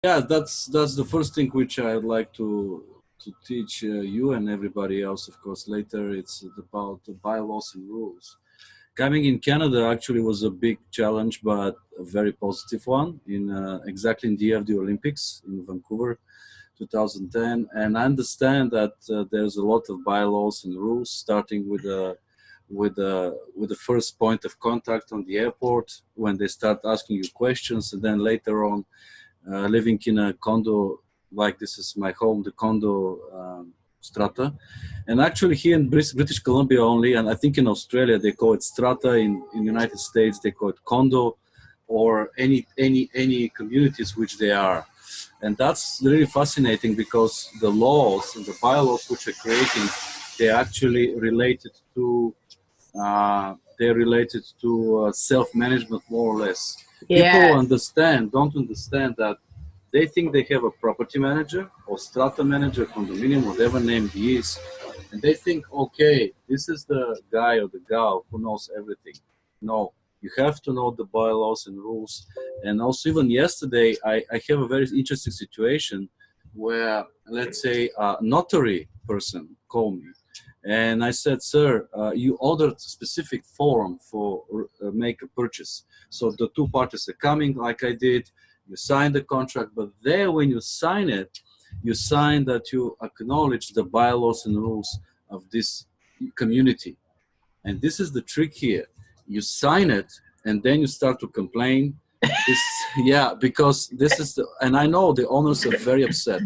Yeah, that's the first thing which I'd like to teach you and everybody else. Of course, later it's about the bylaws and rules. Coming in Canada actually was a big challenge, but a very positive one. In exactly in the year of the Olympics in Vancouver, 2010, and I understand that there's a lot of bylaws and rules, starting with the first point of contact on the airport when they start asking you questions, and then later on living in a condo, like this is my home, the condo strata. And actually here in British Columbia only, and I think in Australia they call it strata, in United States they call it condo, or any communities which they are. And that's really fascinating because the laws and the bylaws which are creating, they're actually related to self-management, more or less. People Yes. don't understand that they think they have a property manager or strata manager, condominium, whatever name he is, and they think, okay, this is the guy or the gal who knows everything. No, you have to know the bylaws and rules. And also, even yesterday, I have a very interesting situation where, let's say, a notary person called me, and I said, sir, you ordered a specific form for make a purchase. So the two parties are coming, like I did. You sign the contract, but there, when you sign it, you sign that you acknowledge the bylaws and rules of this community. And this is the trick here. You sign it, and then you start to complain. This, yeah, because this is the, and I know the owners are very upset.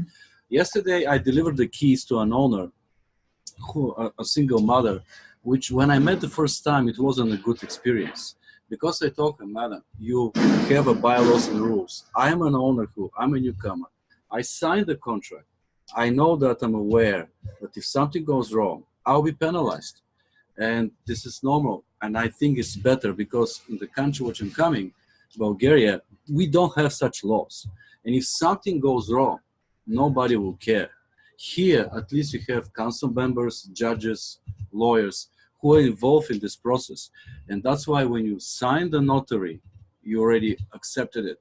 Yesterday, I delivered the keys to an owner who a single mother, which when I met the first time, it wasn't a good experience. Because I told her, madam, you have a bylaws and rules. I am an owner who, I'm a newcomer. I signed the contract. I know that I'm aware that if something goes wrong, I'll be penalized. And this is normal. And I think it's better because in the country which I'm coming, Bulgaria, we don't have such laws. And if something goes wrong, nobody will care. Here, at least you have council members, judges, lawyers who are involved in this process. And that's why when you sign the notary, you already accepted it.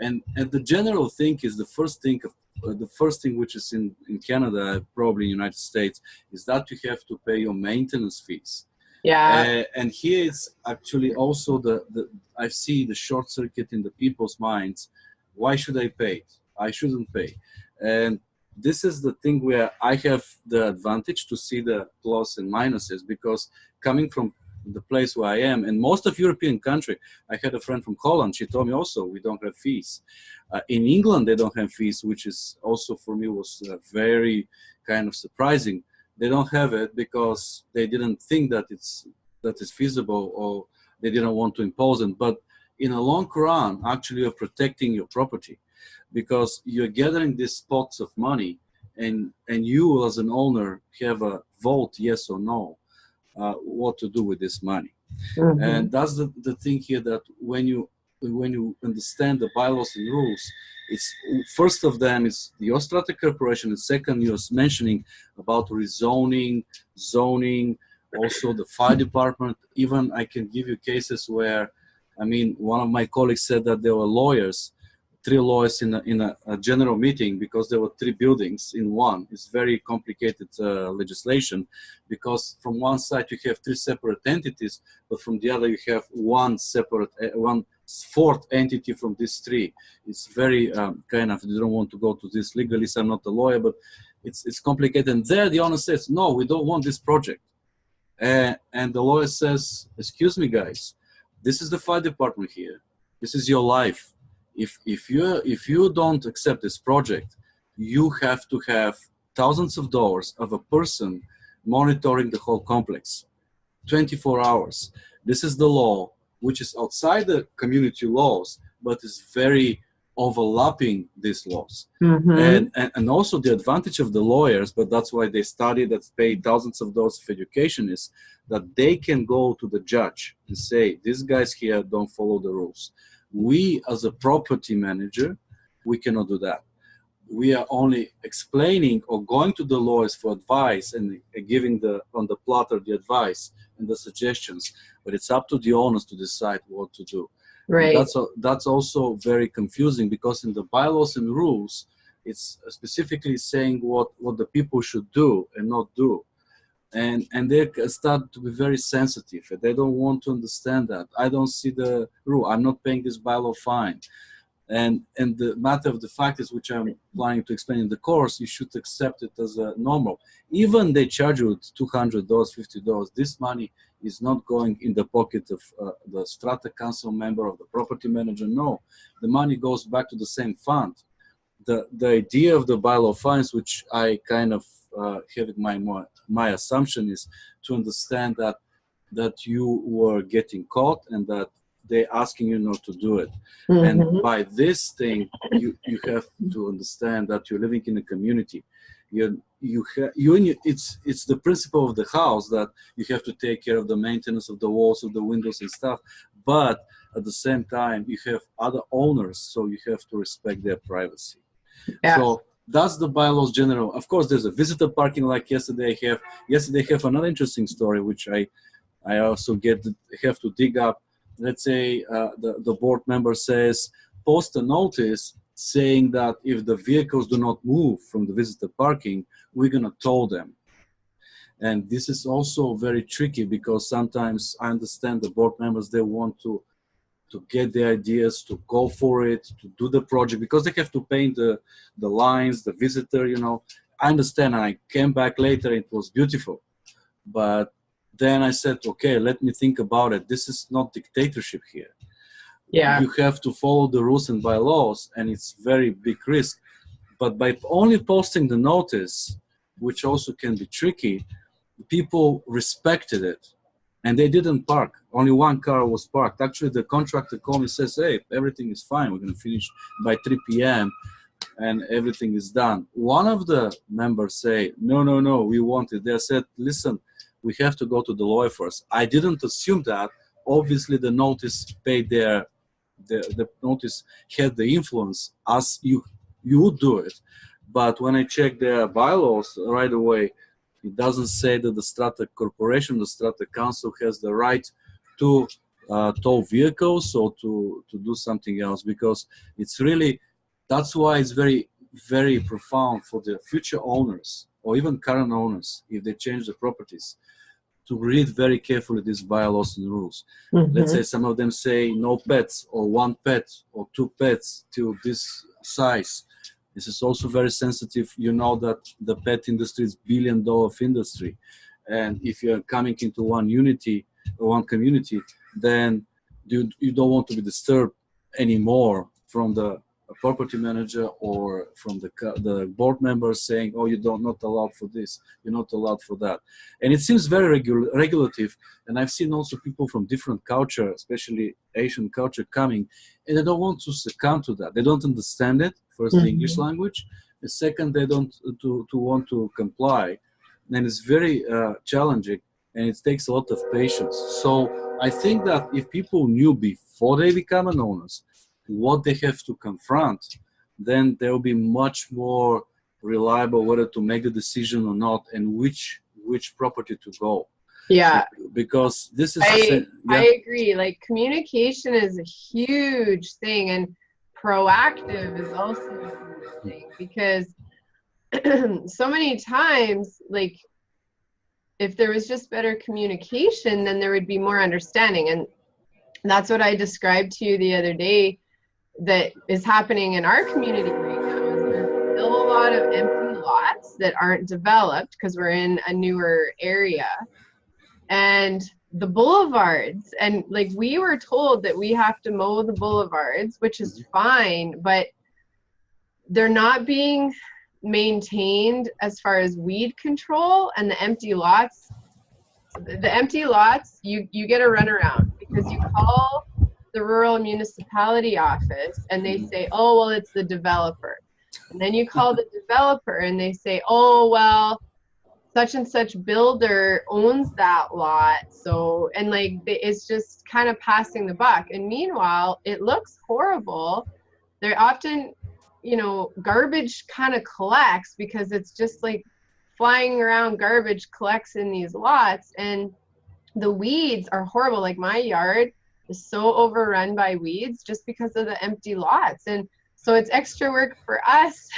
And the general thing is the first thing which is in Canada, probably in the United States, is that you have to pay your maintenance fees. Yeah. And here it's actually also I see the short circuit in the people's minds. Why should I pay it? I shouldn't pay. And this is the thing where I have the advantage to see the plus and minuses, because coming from the place where I am, and most of European country, I had a friend from Holland. She told me also we don't have fees. In England, they don't have fees, which is also for me was very kind of surprising. They don't have it because they didn't think that is feasible, or they didn't want to impose it. But in a long run, actually, you're protecting your property because you're gathering these pots of money, and you as an owner have a vote, yes or no, what to do with this money. Hmm. And that's the thing here, that when you understand the bylaws and rules, it's first of them is the Ostrata Corporation, and second you're mentioning about rezoning, zoning, also the fire department. Even I can give you cases where, I mean, one of my colleagues said that there were three lawyers in a general meeting because there were three buildings in one. It's very complicated legislation, because from one side you have three separate entities, but from the other you have one fourth entity from these three. It's very kind of, you don't want to go to this legalist. I'm not a lawyer, but it's complicated. And there the owner says, no, we don't want this project. And the lawyer says, excuse me, guys, this is the fire department here. This is your life. If you don't accept this project, you have to have thousands of dollars of a person monitoring the whole complex, 24 hours. This is the law, which is outside the community laws, but is very overlapping these laws. Hmm. And also the advantage of the lawyers, but that's why they study, that pay thousands of dollars of education, is that they can go to the judge and say, these guys here don't follow the rules. We, as a property manager, we cannot do that. We are only explaining or going to the lawyers for advice and giving on the platter the advice and the suggestions, but it's up to the owners to decide what to do. And Right. that's also very confusing, because in the bylaws and rules, it's specifically saying what the people should do and not do. And they start to be very sensitive, and they don't want to understand that. I don't see the rule. I'm not paying this bylaw fine. And the matter of the fact is, which I'm planning to explain in the course, you should accept it as a normal. Even they charge you $200, $50. This money is not going in the pocket of the strata council member, of the property manager. No, the money goes back to the same fund. The idea of the bylaw fines, which I kind of have in my assumption, is to understand that you were getting caught and that they're asking you not to do it. And by this thing, you have to understand that you're living in a community. It's the principle of the house that you have to take care of the maintenance of the walls, of the windows and stuff. But at the same time, you have other owners, so you have to respect their privacy. Yeah. So that's the bylaws general. Of course, there's a visitor parking like yesterday I have another interesting story, which I also have to dig up. Let's say the board member says, post a notice saying that if the vehicles do not move from the visitor parking, we're going to tow them. And this is also very tricky, because sometimes I understand the board members, they want to get the ideas, to go for it, to do the project, because they have to paint the lines, the visitor, I understand. I came back later, it was beautiful. But then I said, okay, let me think about it. This is not dictatorship here. Yeah. You have to follow the rules and bylaws, and it's very big risk. But by only posting the notice, which also can be tricky, people respected it. And they didn't park. Only one car was parked. Actually, the contractor called me and says, hey, everything is fine. We're going to finish by 3 p.m. and everything is done. One of the members say, no, we want it. They said, listen, we have to go to the lawyer first. I didn't assume that. Obviously, the notice paid the notice had the influence as you would do it. But when I checked their bylaws right away, it doesn't say that the strata corporation, the strata council has the right to tow vehicles or to do something else, because it's really, that's why it's very, very profound for the future owners or even current owners, if they change the properties, to read very carefully these bylaws and rules. Let's say some of them say no pets, or 1 pet or 2 pets till this size. This is also very sensitive. You know that the pet industry is $1 billion industry. And if you're coming into one community, then you don't want to be disturbed anymore from the property manager or from the board members saying, oh, you're not allowed for this, you're not allowed for that. And it seems very regulative. And I've seen also people from different culture, especially Asian culture, coming, and they don't want to succumb to that. They don't understand it. First, the English language. And second, they don't to want to comply. And it's very challenging, and it takes a lot of patience. So I think that if people knew before they become an owners what they have to confront, then they'll be much more reliable whether to make the decision or not, and which property to go. Yeah. Because this is I agree. Like, communication is a huge thing, and proactive is also a huge thing, because so many times, like, if there was just better communication, then there would be more understanding. And that's what I described to you the other day that is happening in our community right now. Is there's still a lot of empty lots that aren't developed because we're in a newer area. And the boulevards, and like, we were told that we have to mow the boulevards, which is fine, but they're not being maintained as far as weed control. And the empty lots, you get a runaround, because you call the rural municipality office and they say, oh, well, it's the developer. And then you call the developer and they say, oh, well, such and such builder owns that lot. So, and like, it's just kind of passing the buck. And meanwhile, it looks horrible. They're often, garbage kind of collects, because it's just like flying around garbage collects in these lots, and the weeds are horrible. Like, my yard, is so overrun by weeds just because of the empty lots. And so it's extra work for us.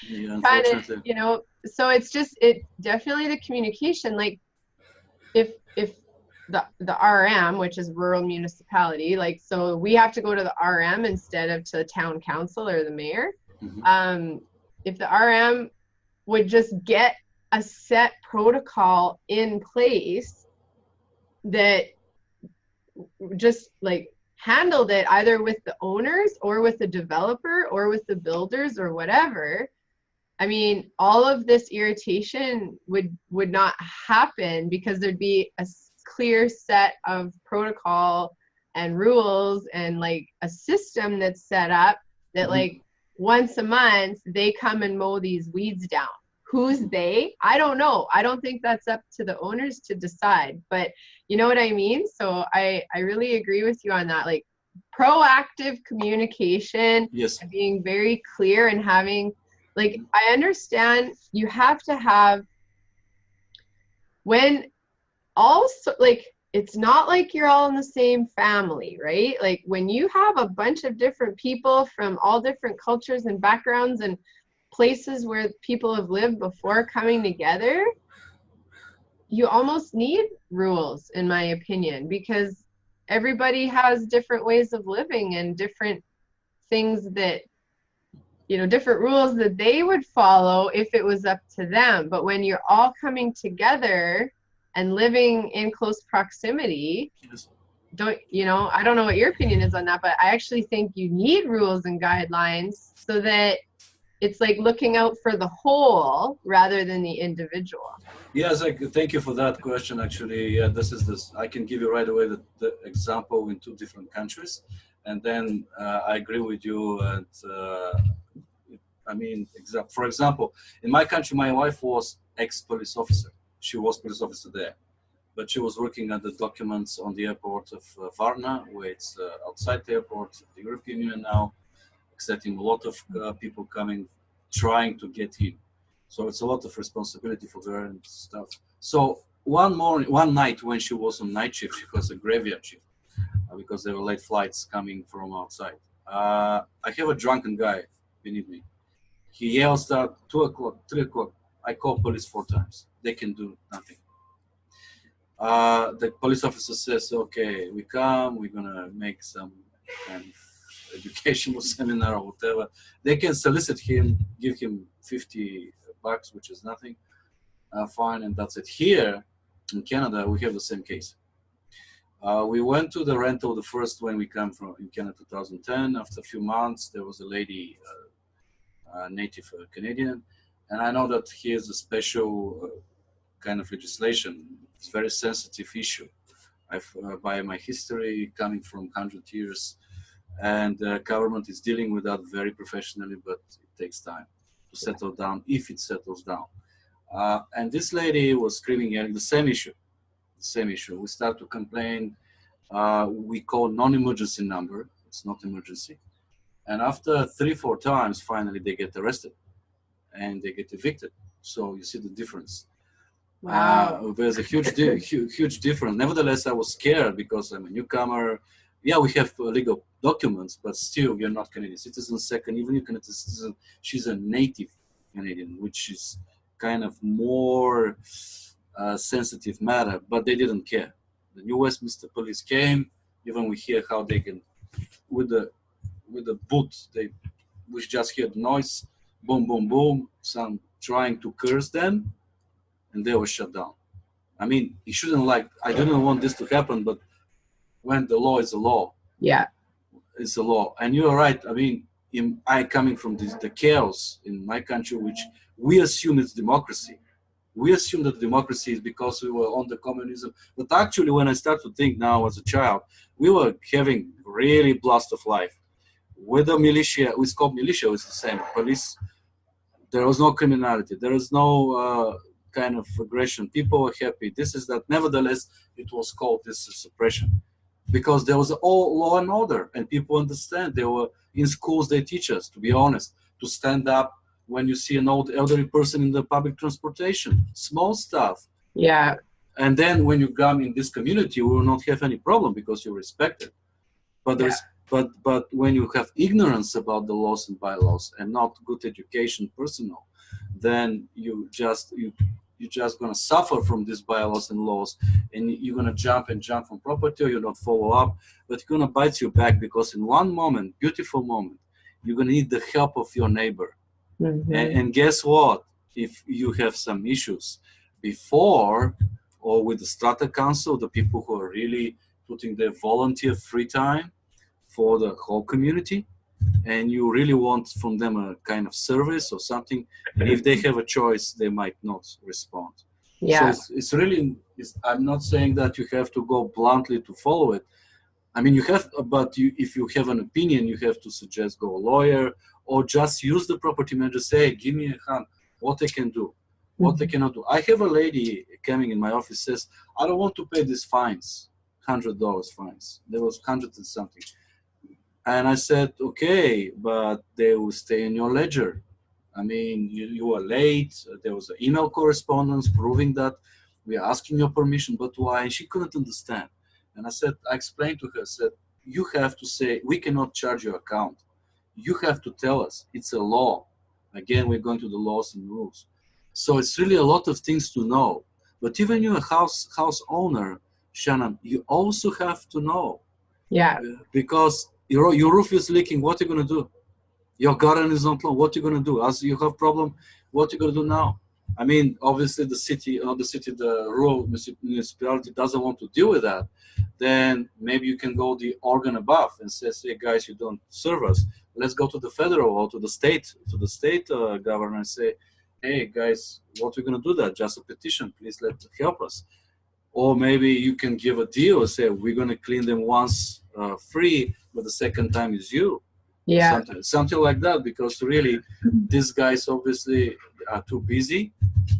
Yeah, Kind of, unfortunately. you know, so it's just, it definitely the communication, like if the RM, which is rural municipality, like, so we have to go to the RM instead of to the town council or the mayor. If the RM would just get a set protocol in place that just like handled it either with the owners or with the developer or with the builders or whatever, I mean, all of this irritation would not happen, because there'd be a clear set of protocol and rules and like a system that's set up that like once a month they come and mow these weeds down. Who's they? I don't know. I don't think that's up to the owners to decide, but you know what I mean? So I really agree with you on that. Like proactive communication, Yes. and being very clear, and having, like, I understand you have to have, when also, like, it's not like you're all in the same family, right? Like when you have a bunch of different people from all different cultures and backgrounds and places where people have lived before coming together, you almost need rules, in my opinion, because everybody has different ways of living and different things that, you know, different rules that they would follow if it was up to them. But when you're all coming together and living in close proximity, don't, you know, I don't know what your opinion is on that, but I actually think you need rules and guidelines so that it's like looking out for the whole rather than the individual. Yes, thank you for that question. Actually, yeah, I can give you right away the example in two different countries, and then I agree with you. And I mean, for example, in my country, my wife was ex-police officer. She was police officer there, but she was working on the documents on the airport of Varna, where it's outside the airport, the European Union now, accepting a lot of people coming, trying to get in. So it's a lot of responsibility for her and stuff. So one night when she was on night shift, she was a graveyard shift because there were late flights coming from outside. I have a drunken guy beneath me. He yells at 2 o'clock, 3 o'clock. I call police 4 times. They can do nothing. The police officer says, okay, we come, we're gonna make some kind of educational seminar or whatever. They can solicit him, give him $50, which is nothing, fine, and that's it. Here in Canada, we have the same case. We went to the rental the first when we came from in Canada 2010. After a few months, there was a lady, native Canadian, and I know that here's a special kind of legislation. It's a very sensitive issue. By my history coming from 100 years, and the government is dealing with that very professionally, but it takes time to settle down, if it settles down. And this lady was screaming at the same issue. We start to complain. We call non-emergency number. It's not emergency. And after 3-4 times, finally they get arrested and they get evicted. So you see the difference. Wow. There's a huge difference. Nevertheless, I was scared because I'm a newcomer. Yeah, we have legal documents, but still, you're not Canadian citizen. Second, even if you're Canadian citizen, she's a native Canadian, which is kind of more sensitive matter. But they didn't care. The new Westminster police came. Even we hear how they can, with the boot, we just heard noise, boom, boom, boom. Some trying to curse them, and they were shut down. I mean, you shouldn't I didn't want this to happen, but when the law is a law, yeah, it's a law. And you're right. I mean, I coming from the chaos in my country, which we assume it's democracy. We assume that democracy is because we were on the communism. But actually, when I start to think now as a child, we were having really blast of life. With the militia, it's called militia, it's the same. Police, there was no criminality. There was no kind of aggression. People were happy. This is that. Nevertheless, it was called this suppression. Because there was all law and order, and people understand. They were in schools. They teach us, to be honest, to stand up when you see an old elderly person in the public transportation. Small stuff. Yeah. And then when you come in this community, you will not have any problem because you're respected. But Yeah. there's but when you have ignorance about the laws and bylaws and not good education personal, then you're just gonna suffer from these bylaws and laws, and you're gonna jump and jump from property, or you don't follow up, but you're gonna bite you back, because in one moment, beautiful moment, you're gonna need the help of your neighbor. And guess what? If you have some issues before, or with the strata council, the people who are really putting their volunteer free time for the whole community, and you really want from them a kind of service or something, and if they have a choice, they might not respond. So Yeah. it's really, I'm not saying that you have to go bluntly to follow it. I mean, you have, but if you have an opinion, you have to suggest go a lawyer, or just use the property manager. Say, hey, give me a hand, what I can do, what I cannot do. I have a lady coming in my office, says, I don't want to pay these fines, $100 fines. There was 100 and something. And I said, okay, but they will stay in your ledger. I mean, you were late. There was an email correspondence proving that we are asking your permission, but why? And she couldn't understand. And I explained to her, I said, you have to say, we cannot charge your account. You have to tell us. It's a law. Again, we're going to the laws and rules. So it's really a lot of things to know. But even you're a house owner, Shannon, you also have to know. Yeah. Because your roof is leaking, what are you going to do? Your garden is not long, what are you going to do? As you have problem, what are you going to do now? I mean, obviously the rural municipality doesn't want to deal with that. Then maybe you can go the organ above and say, hey guys, you don't serve us. Let's go to the federal or to the state governor and say, hey guys, what are we going to do that? Just a petition, please help us. Or maybe you can give a deal, say we're going to clean them once free, but the second time is you. Yeah. Something like that, because really these guys obviously are too busy,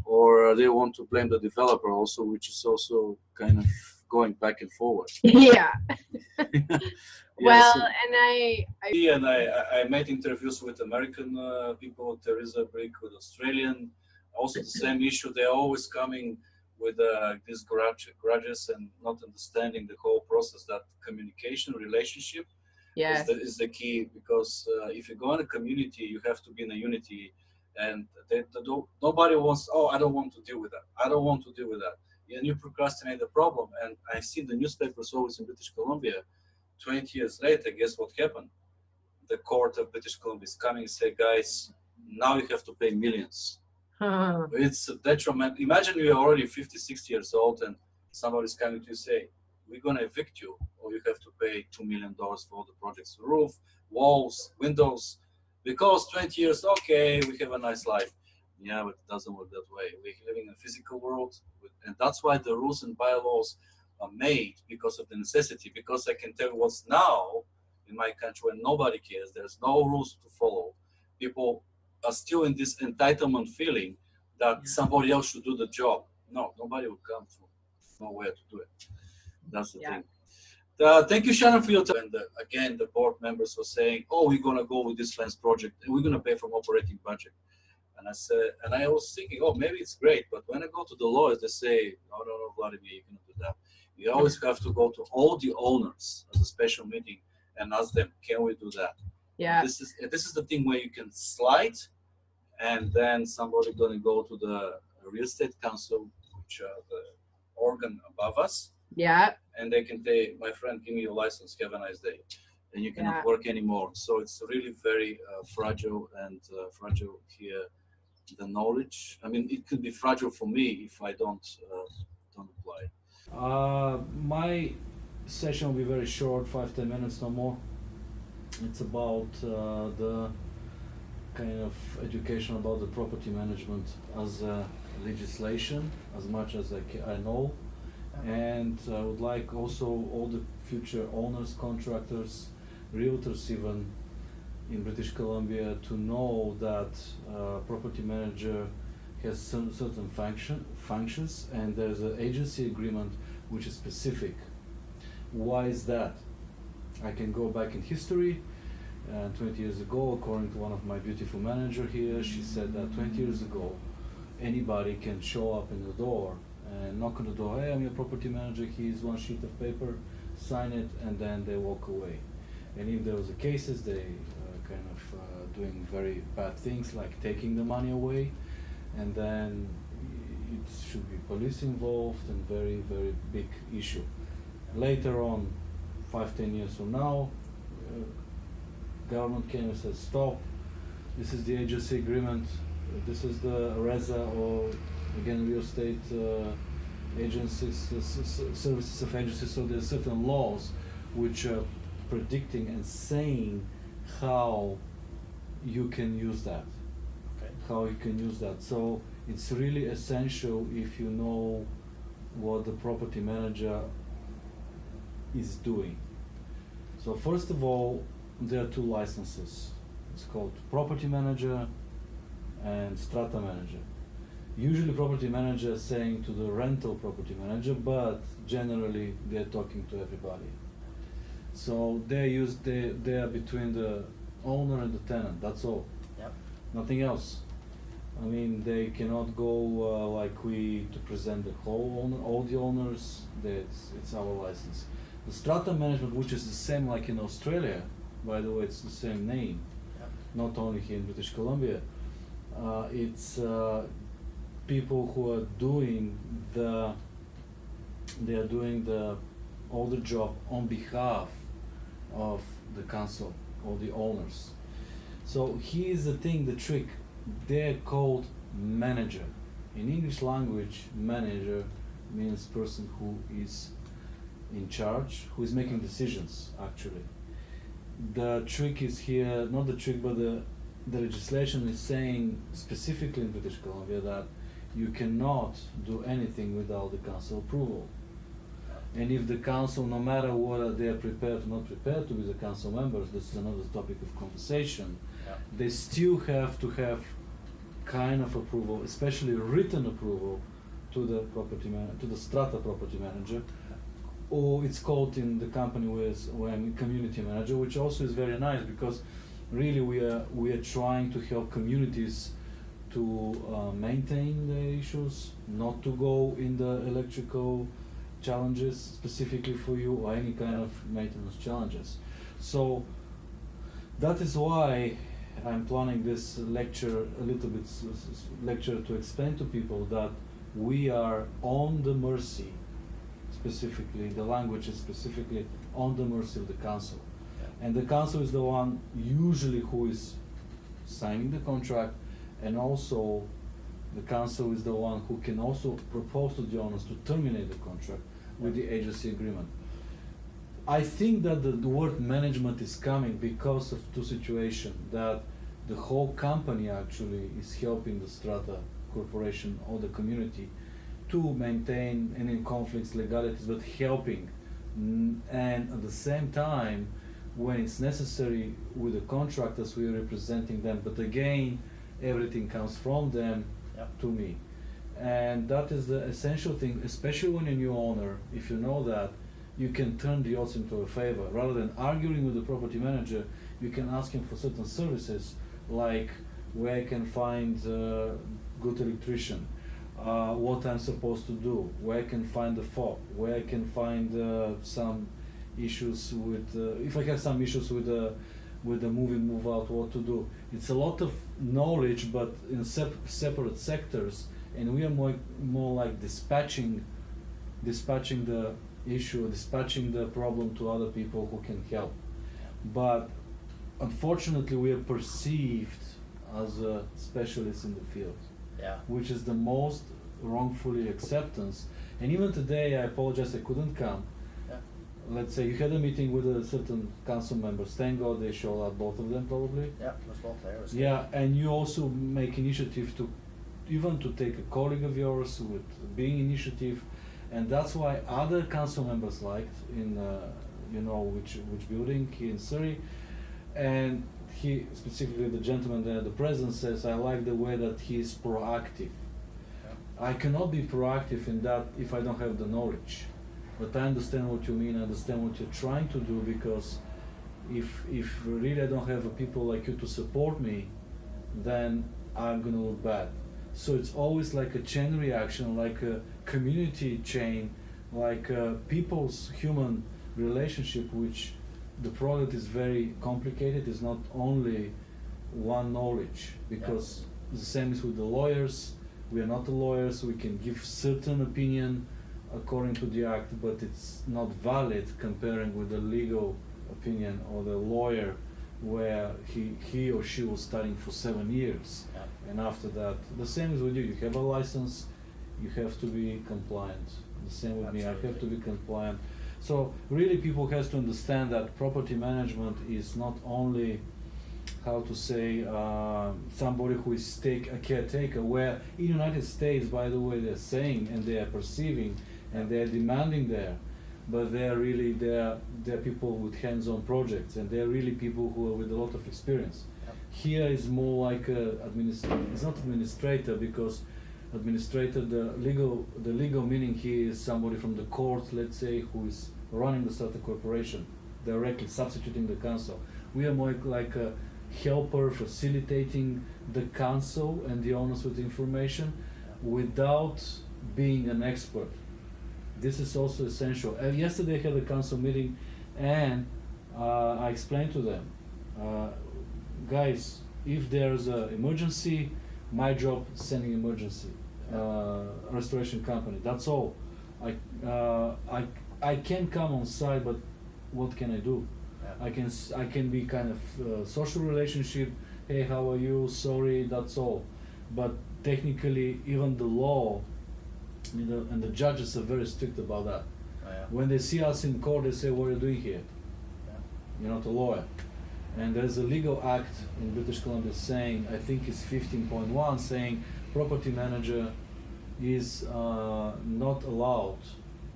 or they want to blame the developer also, which is also kind of going back and forward. Yeah. Well, so, and I made interviews with American people, Teresa Brick, with Australian, also the same issue. They're always coming with these grudges and not understanding the whole process, that communication relationship is the key, because if you go in a community, you have to be in a unity, and nobody wants, oh, I don't want to deal with that. I don't want to deal with that. And you procrastinate the problem. And I see the newspapers always in British Columbia, 20 years later, guess what happened? The court of British Columbia is coming and say, guys, now you have to pay millions. It's a detriment. Imagine you're already 50, 60 years old, and somebody's coming to you say, we're going to evict you, or you have to pay $2 million for all the projects, roof, walls, windows, because 20 years, okay, we have a nice life. Yeah, but it doesn't work that way. We're living in a physical world, and that's why the rules and bylaws are made, because of the necessity. Because I can tell you what's now in my country when nobody cares, there's no rules to follow. People are still in this entitlement feeling that somebody else should do the job. No, nobody will come from nowhere to do it. That's the thing. Thank you, Shannon, for your time. And again, the board members were saying, oh, we're going to go with this fence project, and we're going to pay from operating budget. And I said, and I was thinking, oh, maybe it's great. But when I go to the lawyers, they say, no, Vladimir, you cannot do that. You always have to go to all the owners as a special meeting and ask them, can we do that? Yeah. This is the thing where you can slide, and then somebody going to go to the real estate council, which are the organ above us. Yeah. And they can say, my friend, give me your license, have a nice day. And you cannot work anymore. So it's really very fragile, and fragile here, the knowledge. I mean, it could be fragile for me if I don't apply. My session will be very short, 5-10 minutes, no more. It's about the kind of education about the property management as a legislation, as much as I know. And I would like also all the future owners, contractors, realtors even in British Columbia to know that property manager has some certain functions, and there's an agency agreement which is specific. Why is that? I can go back in history. 20 years ago, according to one of my beautiful manager here, she said that 20 years ago, anybody can show up in the door and knock on the door, hey, I'm your property manager, here's one sheet of paper, sign it, and then they walk away. And if there was a cases, they kind of doing very bad things like taking the money away, and then it should be police involved and very, very big issue. Later on, 5-10 years from now, government came and said, stop, this is the agency agreement, this is the RESA, or again real estate agencies, services of agencies. So there are certain laws which are predicting and saying how you can use that. Okay. How you can use that. So it's really essential if you know what the property manager is doing. So first of all, there are two licenses. It's called property manager and strata manager. Usually property manager is saying to the rental property manager, but generally they're talking to everybody. So they are between the owner and the tenant, that's all. Yep. Nothing else. I mean, they cannot go like we to present the whole owner, all the owners. It's our license. The strata management, which is the same like in Australia, by the way, it's the same name, Yep. not only here in British Columbia. It's people who are doing all the job on behalf of the council or the owners. So here's the thing, the trick. They're called manager. In English language, manager means person who is in charge, who is making decisions actually. The trick is here, not the trick, but the legislation is saying specifically in British Columbia that you cannot do anything without the council approval. And if the council, no matter whether they are prepared or not prepared to be the council members, this is another topic of conversation, Yep. they still have to have kind of approval, especially written approval, to the to the strata property manager, or it's called in the company when community manager, which also is very nice because really we are trying to help communities to maintain the issues, not to go in the electrical challenges specifically for you or any kind of maintenance challenges. So that is why I'm planning this lecture, a little bit lecture, to explain to people that we are on the mercy, specifically, the language is specifically on the mercy of the council. Yeah. And the council is the one usually who is signing the contract, and also the council is the one who can also propose to the owners to terminate the contract with the agency agreement. I think that the word management is coming because of two situations, that the whole company actually is helping the strata corporation or the community to maintain any conflicts, legalities, but helping. And at the same time, when it's necessary with the contractors, we are representing them, but again, everything comes from them. Yep. To me. And that is the essential thing, especially when you're a new owner. If you know that, you can turn the odds into a favor. Rather than arguing with the property manager, you can ask him for certain services, like where I can find a good electrician, what I'm supposed to do, where I can find the fob, where I can find some issues with, if I have some issues with the move in, move out, what to do. It's a lot of knowledge, but in separate sectors, and we are more like dispatching the issue, dispatching the problem to other people who can help. But unfortunately, we are perceived as a specialist in the field, Yeah. which is the most wrongfully acceptance. And even today, I apologize I couldn't come. Yeah. Let's say you had a meeting with a certain council members. Thank God they showed up, both of them probably. Yeah, it was both there. It was Yeah, and you also make initiative to even to take a colleague of yours with being initiative, and that's why other council members liked in which building here in Surrey, and he specifically the gentleman there, the president says, I like the way that he is proactive. Yeah. I cannot be proactive in that if I don't have the knowledge. But I understand what you mean, I understand what you're trying to do, because if really I don't have people like you to support me, then I'm gonna look bad. So it's always like a chain reaction, like a community chain, like people's human relationship, which the product is very complicated. It's not only one knowledge, because the same is with the lawyers. We are not the lawyers. We can give certain opinion according to the act, but it's not valid comparing with the legal opinion or the lawyer where he or she was studying for 7 years. Yeah. And after that, the same is with you. You have a license, you have to be compliant. The same with me, I have to be compliant. So really people have to understand that property management is not only, how to say, somebody who is a caretaker, where in the United States, by the way, they're saying and they are perceiving and they're demanding there, but they're really, they're people with hands-on projects, and they're really people who are with a lot of experience. Yep. Here is more like it's not administrator, because administrator, the legal meaning here is somebody from the court, let's say, who is running the startup corporation, directly substituting the council. We are more like a helper, facilitating the council and the owners with information without being an expert. This is also essential. Yesterday I had a council meeting, and I explained to them, guys, if there's an emergency, my job is sending emergency restoration company. That's all. I can come on site, but what can I do? Yeah. I can be kind of social relationship. Hey, how are you? Sorry, that's all. But technically, even the law, and the judges are very strict about that. Oh, yeah. When they see us in court, they say, "What are you doing here? Yeah. You're not a lawyer." And there's a legal act in British Columbia saying, I think it's 15.1, saying property manager is not allowed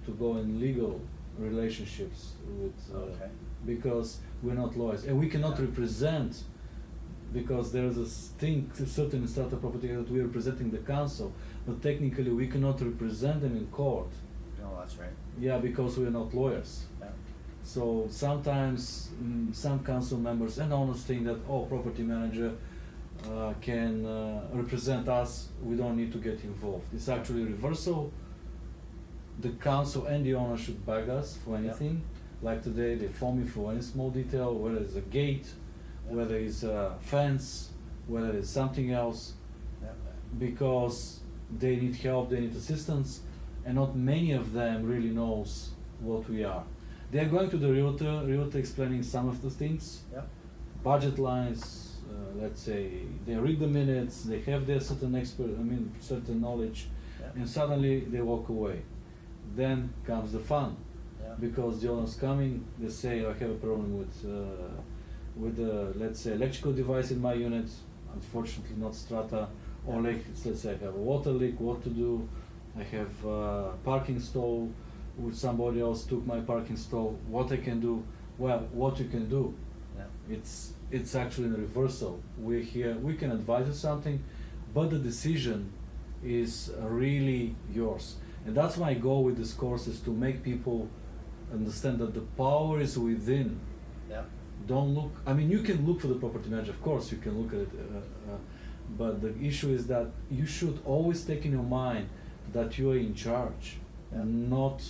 to go in legal relationships with, Okay. because we're not lawyers, and we cannot represent, because there's a thing, certain startup property that we're representing the council, but technically we cannot represent them in court. No, that's right. Yeah, because we're not lawyers. Yeah. So sometimes some council members and owners think that, oh, property manager can represent us, we don't need to get involved. It's actually reversal. The council and the owner should beg us for anything. Like today, they phone me for any small detail, whether it's a gate, whether it's a fence, whether it's something else, Yeah. because they need help, they need assistance, and not many of them really knows what we are. They are going to the realtor explaining some of the things, Yeah. budget lines, let's say, they read the minutes, they have their certain certain knowledge, Yeah. and suddenly they walk away. Then comes the fun, Yeah. because the owner's coming, they say, I have a problem with the, let's say, electrical device in my unit, unfortunately not strata, or like, let's say I have a water leak, what to do, I have parking stall, with somebody else took my parking stall, what I can do. Well, what you can do, Yeah. it's actually a reversal. We're here, we can advise you something, but the decision is really yours. And that's my goal with this course, is to make people understand that the power is within. Yeah. Don't look, I mean, you can look for the property manager, of course, you can look at it, but the issue is that you should always take in your mind that you are in charge, Yeah. not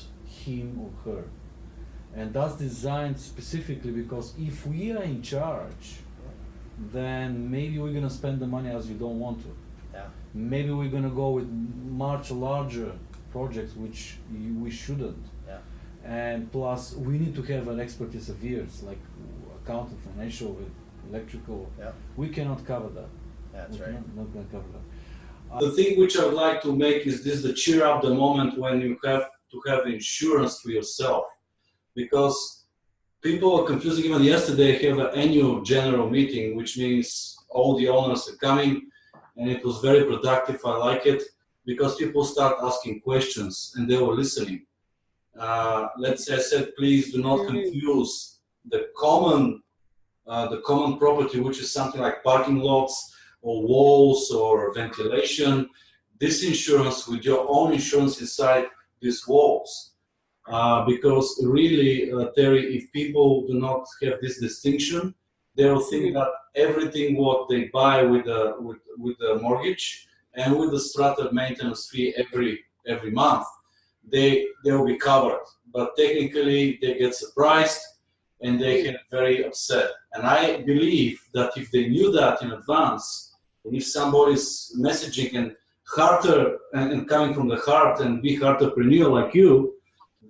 him or her. And that's designed specifically because if we are in charge, then maybe we're gonna spend the money as you don't want to. Yeah. Maybe we're gonna go with much larger projects, which we shouldn't. Yeah. And plus, we need to have an expertise of years, like accounting, financial, electrical. Yeah. We cannot cover that. That's We're right. not gonna cover that. The thing which I would like to make is this: the cheer up the moment when you have to have insurance for yourself, because people are confusing. Even yesterday, I have an annual general meeting, which means all the owners are coming, and it was very productive. I like it because people start asking questions and they were listening. Let's say I said, please do not confuse the common property, which is something like parking lots or walls or ventilation, this insurance with your own insurance inside these walls. Because really, Terry, if people do not have this distinction, they will think that everything what they buy with the mortgage and with the strata maintenance fee every month, they will be covered. But technically, they get surprised and they get very upset. And I believe that if they knew that in advance, and if somebody's messaging and harder and coming from the heart and big entrepreneur like you,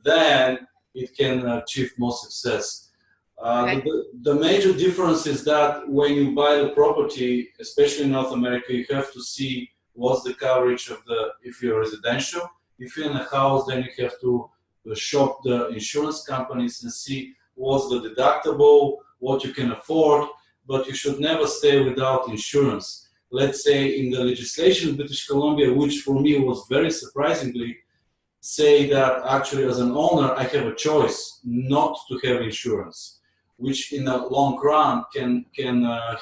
then it can achieve more success. The major difference is that when you buy the property, especially in North America, you have to see what's the coverage of if you're residential. If you're in a house, then you have to shop the insurance companies and see what's the deductible, what you can afford, but you should never stay without insurance. Let's say in the legislation in British Columbia, which for me was very surprisingly, say that actually as an owner, I have a choice not to have insurance, which in the long run can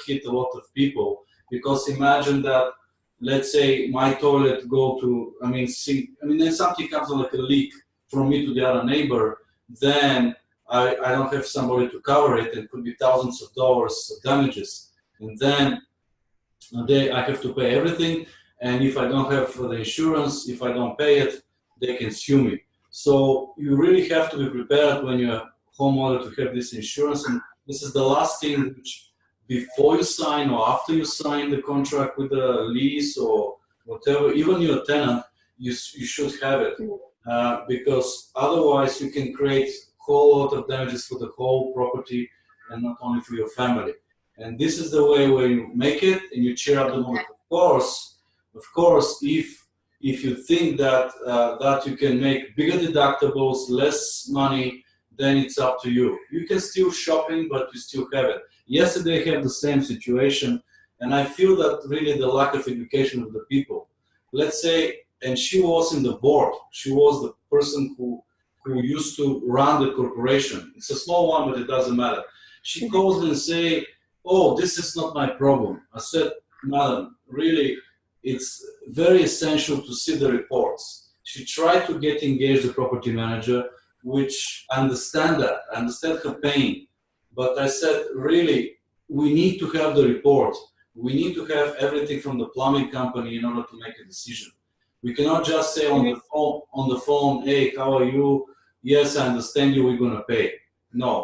hit a lot of people. Because imagine that, let's say my toilet then something comes like a leak from me to the other neighbor, then I don't have somebody to cover it, and it could be thousands of dollars of damages. And then I have to pay everything, and if I don't have the insurance, if I don't pay it, they can sue me. So you really have to be prepared when you're a homeowner to have this insurance. And this is the last thing which, before you sign or after you sign the contract with the lease or whatever, even your tenant, you should have it. Because otherwise you can create a whole lot of damages for the whole property and not only for your family. And this is the way where you make it and you cheer up the moment. Of course, if you think that you can make bigger deductibles, less money, then it's up to you. You can still shopping, but you still have it. Yesterday I had the same situation, and I feel that really the lack of education of the people. Let's say, and she was in the board. She was the person who used to run the corporation. It's a small one, but it doesn't matter. She calls me and say, "Oh, this is not my problem." I said, "Madam, really, it's very essential to see the reports." She tried to get engaged the property manager, which I understand that. I understand her pain. But I said, really, we need to have the report. We need to have everything from the plumbing company in order to make a decision. We cannot just say on the phone, "Hey, how are you? Yes, I understand you, we're going to pay." No.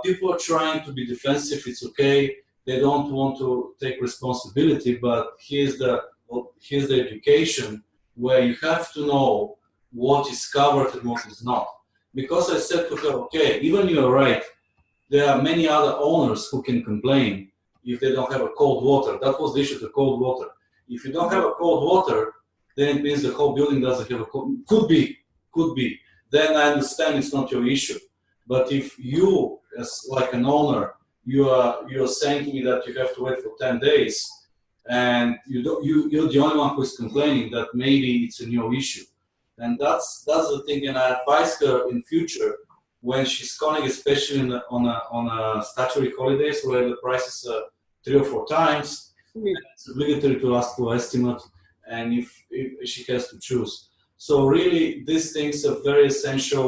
People are trying to be defensive. It's okay. They don't want to take responsibility, but here's the education where you have to know what is covered and what is not. Because I said to her, okay, even you're right, there are many other owners who can complain if they don't have a cold water. That was the issue, the cold water. If you don't have a cold water, then it means the whole building doesn't have a cold. Could be. Then I understand it's not your issue. But if you, as like an owner, you're saying to me that you have to wait for 10 days, and you're the only one who is complaining that maybe it's a new issue. And that's the thing. And I advise her in future, when she's calling, especially on a statutory holidays where the price is 3 or 4 times, it's obligatory to ask for estimate, and if she has to choose. So really, these things are very essential.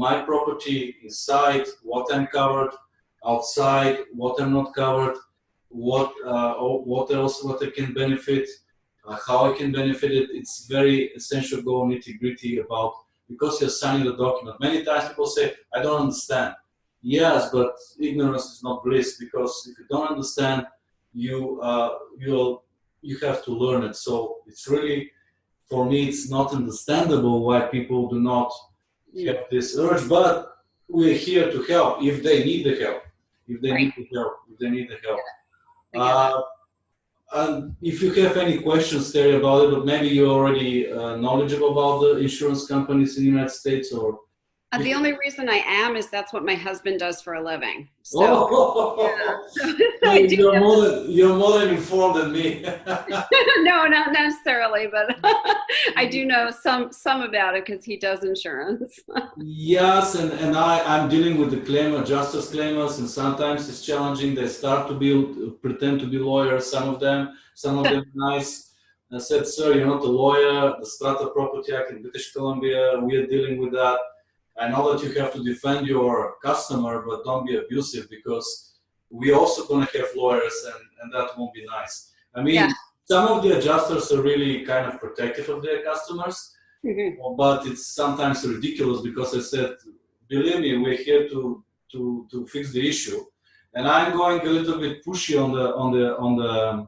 My property inside, what I'm covered, outside, what I'm not covered, what else, what I can benefit, how I can benefit it. It's very essential to go nitty-gritty about, because you're signing the document. Many times people say, "I don't understand." Yes, but ignorance is not bliss, because if you don't understand, you have to learn it. So it's really, for me, it's not understandable why people do not have this urge, but we're here to help if they need the help. If they need the help. And if you have any questions, Terry, about it, but maybe you're already knowledgeable about the insurance companies in the United States, or the only reason I am is that's what my husband does for a living. So, you're more than informed than me. No, not necessarily, but I do know some about it because he does insurance. Yes, and I'm dealing with the adjusters claimers, and sometimes it's challenging. They start to pretend to be lawyers. Some of them nice. I said, "Sir, you're not a lawyer. The Strata Property Act in British Columbia, we are dealing with that. I know that you have to defend your customer, but don't be abusive, because we're also going to have lawyers, and that won't be nice." I mean, some of the adjusters are really kind of protective of their customers, but it's sometimes ridiculous, because I said, believe me, we're here to to fix the issue, and I'm going a little bit pushy on the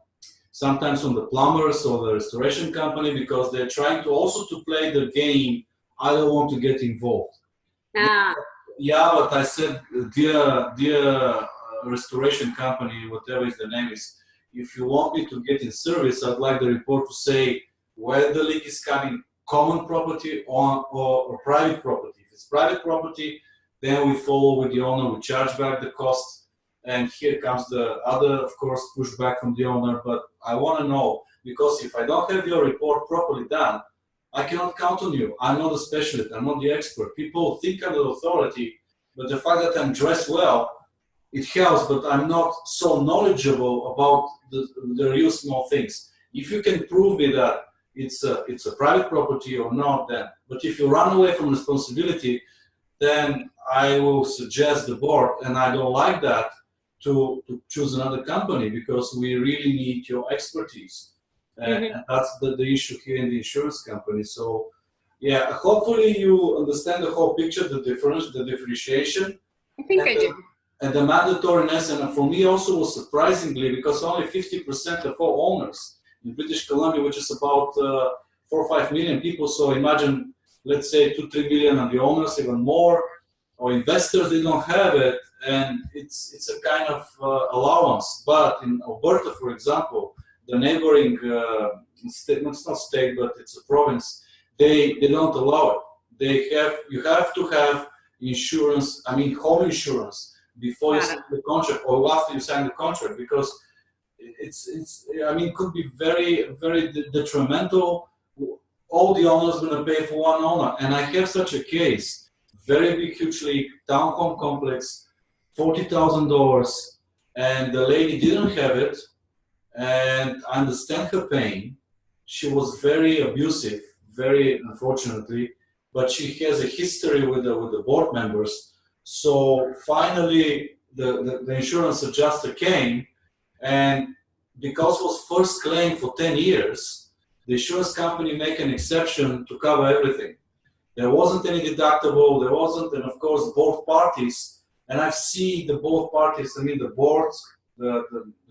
sometimes on the plumbers or the restoration company, because they're trying to also to play the game. I don't want to get involved. Ah, Yeah, but I said, dear restoration company, whatever is the name is, if you want me to get in service, I'd like the report to say where the leak is coming, common property or private property. If it's private property, then we follow with the owner, we charge back the cost, and here comes the other, of course, pushback from the owner. But I want to know, because if I don't have your report properly done, I cannot count on you. I'm not a specialist, I'm not the expert. People think I'm the authority, but the fact that I'm dressed well, it helps, but I'm not so knowledgeable about the real small things. If you can prove me that it's a private property or not, then, but if you run away from responsibility, then I will suggest the board, and I don't like that, to choose another company, because we really need your expertise. And that's the issue here in the insurance company. So yeah, hopefully you understand the whole picture, the differentiation. I think I do. And the mandatoriness, and for me also was surprisingly, because only 50% of all owners in British Columbia, which is about 4 or 5 million people, so imagine, let's say 2-3 million of the owners, even more, or investors, they don't have it, and it's a kind of allowance. But in Alberta, for example, the neighboring state, it's not state, but it's a province, they don't allow it. You have to have insurance, I mean home insurance, before you sign the contract or after you sign the contract, because it could be very, very detrimental. All the owners are going to pay for one owner. And I have such a case, very big, huge leak, townhome complex, $40,000, and the lady didn't have it, and I understand her pain. She was very abusive, very unfortunately, but she has a history with the board members. So finally, the insurance adjuster came, and because it was first claim for 10 years, the insurance company make an exception to cover everything. There wasn't any deductible, there wasn't, and of course both parties, and I've seen the both parties, I mean the boards, the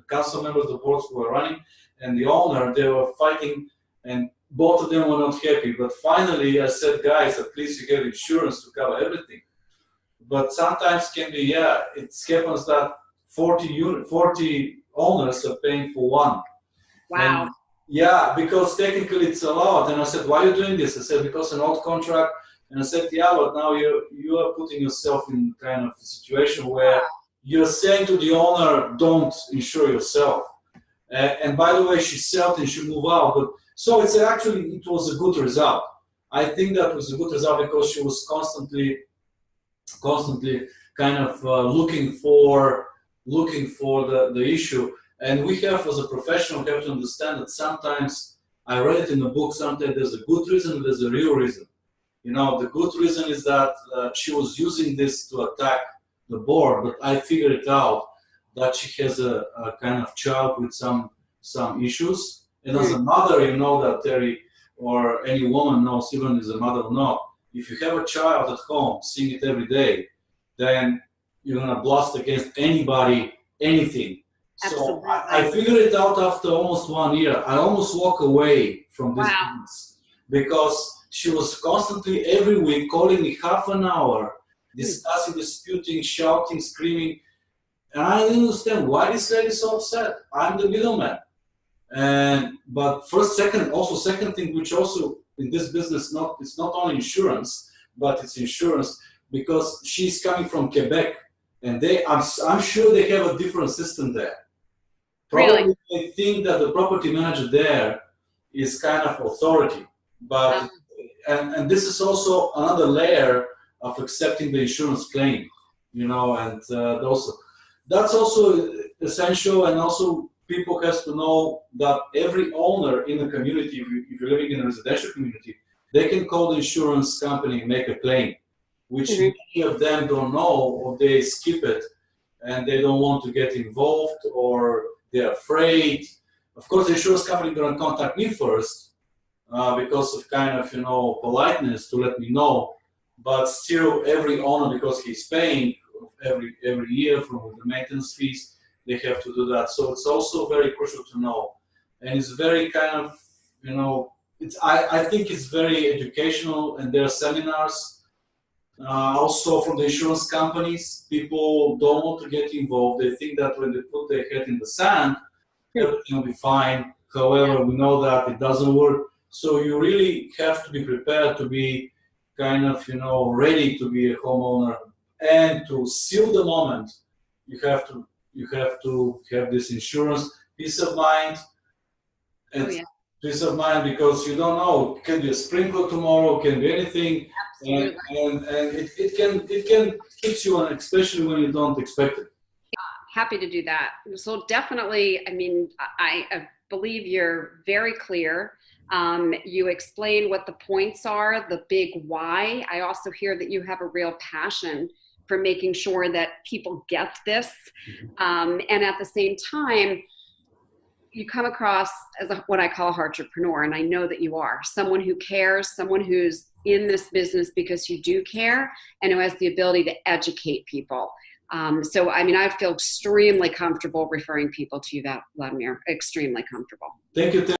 council members, the boards who were running, and the owner, they were fighting, and both of them were not happy. But finally I said, guys, at least you get insurance to cover everything. But sometimes can be, yeah, it happens that 40 owners are paying for one. Wow. And yeah, because technically it's allowed. And I said, why are you doing this? I said, because an old contract. And I said, yeah, but now you are putting yourself in kind of a situation where you're saying to the owner, don't insure yourself. And by the way, she sold and she moved out. But so it was a good result. I think that was a good result because she was constantly kind of looking for the issue. And we have, as a professional, have to understand that sometimes, I read it in the book, sometimes there's a good reason and there's a real reason. You know, the good reason is that she was using this to attack the board, but I figured it out that she has a kind of child with some issues. And as a mother, you know that, Terry, or any woman knows, even as a mother or not, if you have a child at home, seeing it every day, then you're going to blast against anybody, anything. Absolutely. So I figured it out after almost 1 year. I almost walked away from this business because she was constantly every week calling me half an hour, discussing, disputing, shouting, screaming. And I didn't understand why this lady is so upset. I'm the middleman. But second thing, which also in this business, it's not only insurance, but it's insurance because she's coming from Quebec, and I'm sure they have a different system there. Probably Really? they think that the property manager there is kind of authority, but and this is also another layer of accepting the insurance claim, you know, and that's also essential. And also people have to know that every owner in the community, if you're living in a residential community, they can call the insurance company and make a claim, which many of them don't know, or they skip it and they don't want to get involved, or they're afraid. Of course, the insurance company is going to contact me first because of kind of, you know, politeness to let me know. But still, every owner, because he's paying, every year from the maintenance fees. They have to do that. So it's also very crucial to know. And it's very kind of, I think it's very educational, and there are seminars. Also from the insurance companies, people don't want to get involved. They think that when they put their head in the sand, everything will be fine. However, we know that it doesn't work. So you really have to be prepared to be kind of, ready to be a homeowner, and to seal the moment. You have to have this insurance, peace of mind, and peace of mind, because you don't know. It can be a sprinkler tomorrow, it can be anything. Absolutely. And it can hit you on, especially when you don't expect it. Happy to do that. So definitely, I mean, I believe you're very clear. You explain what the points are, the big why. I also hear that you have a real passion for making sure that people get this. And at the same time, you come across as what I call a entrepreneur, and I know that you are. Someone who cares, someone who's in this business because you do care, and who has the ability to educate people. So, I mean, I feel extremely comfortable referring people to you, Vladimir, extremely comfortable. Thank you.